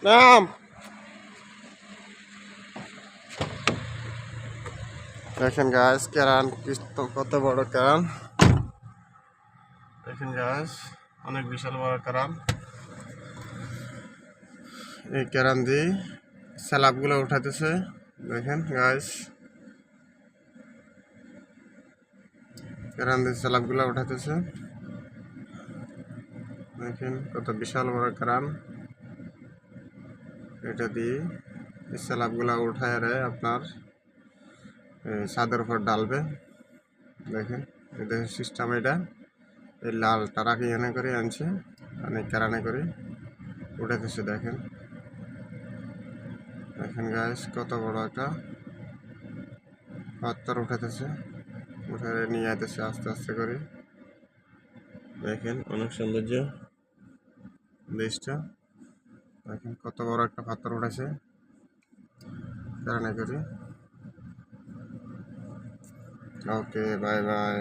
নাম দেখেন গাছ কেরান কত বড় কেরান দেখেন গাছ অনেক বিশাল বড় কেরান এই কেরান দিয়ে স্যালাবগুলো উঠাতেছে দেখেন গাছ কেরান দিয়ে স্যালাবগুলো উঠাতেছে দেখেন কত বিশাল বড় কেরান এটা দিয়ে এই স্যালাবগুলো উঠায় আপনার ছাদের উপর ডালবে দেখেন এদের সিস্টেম এটা এই লাল টারাকে এনে করে আনছে অনেক কেরানে করে উঠাতেছে দেখেন দেখেন গাছ কত বড় একটা পাথর উঠাতেছে উঠে নিয়ে যেতেছে আস্তে আস্তে করে দেখেন অনেক সৌন্দর্য দেশটা দেখেন কত বড় একটা পাথর উঠেছে কেরানে করে ওকে বাই বাই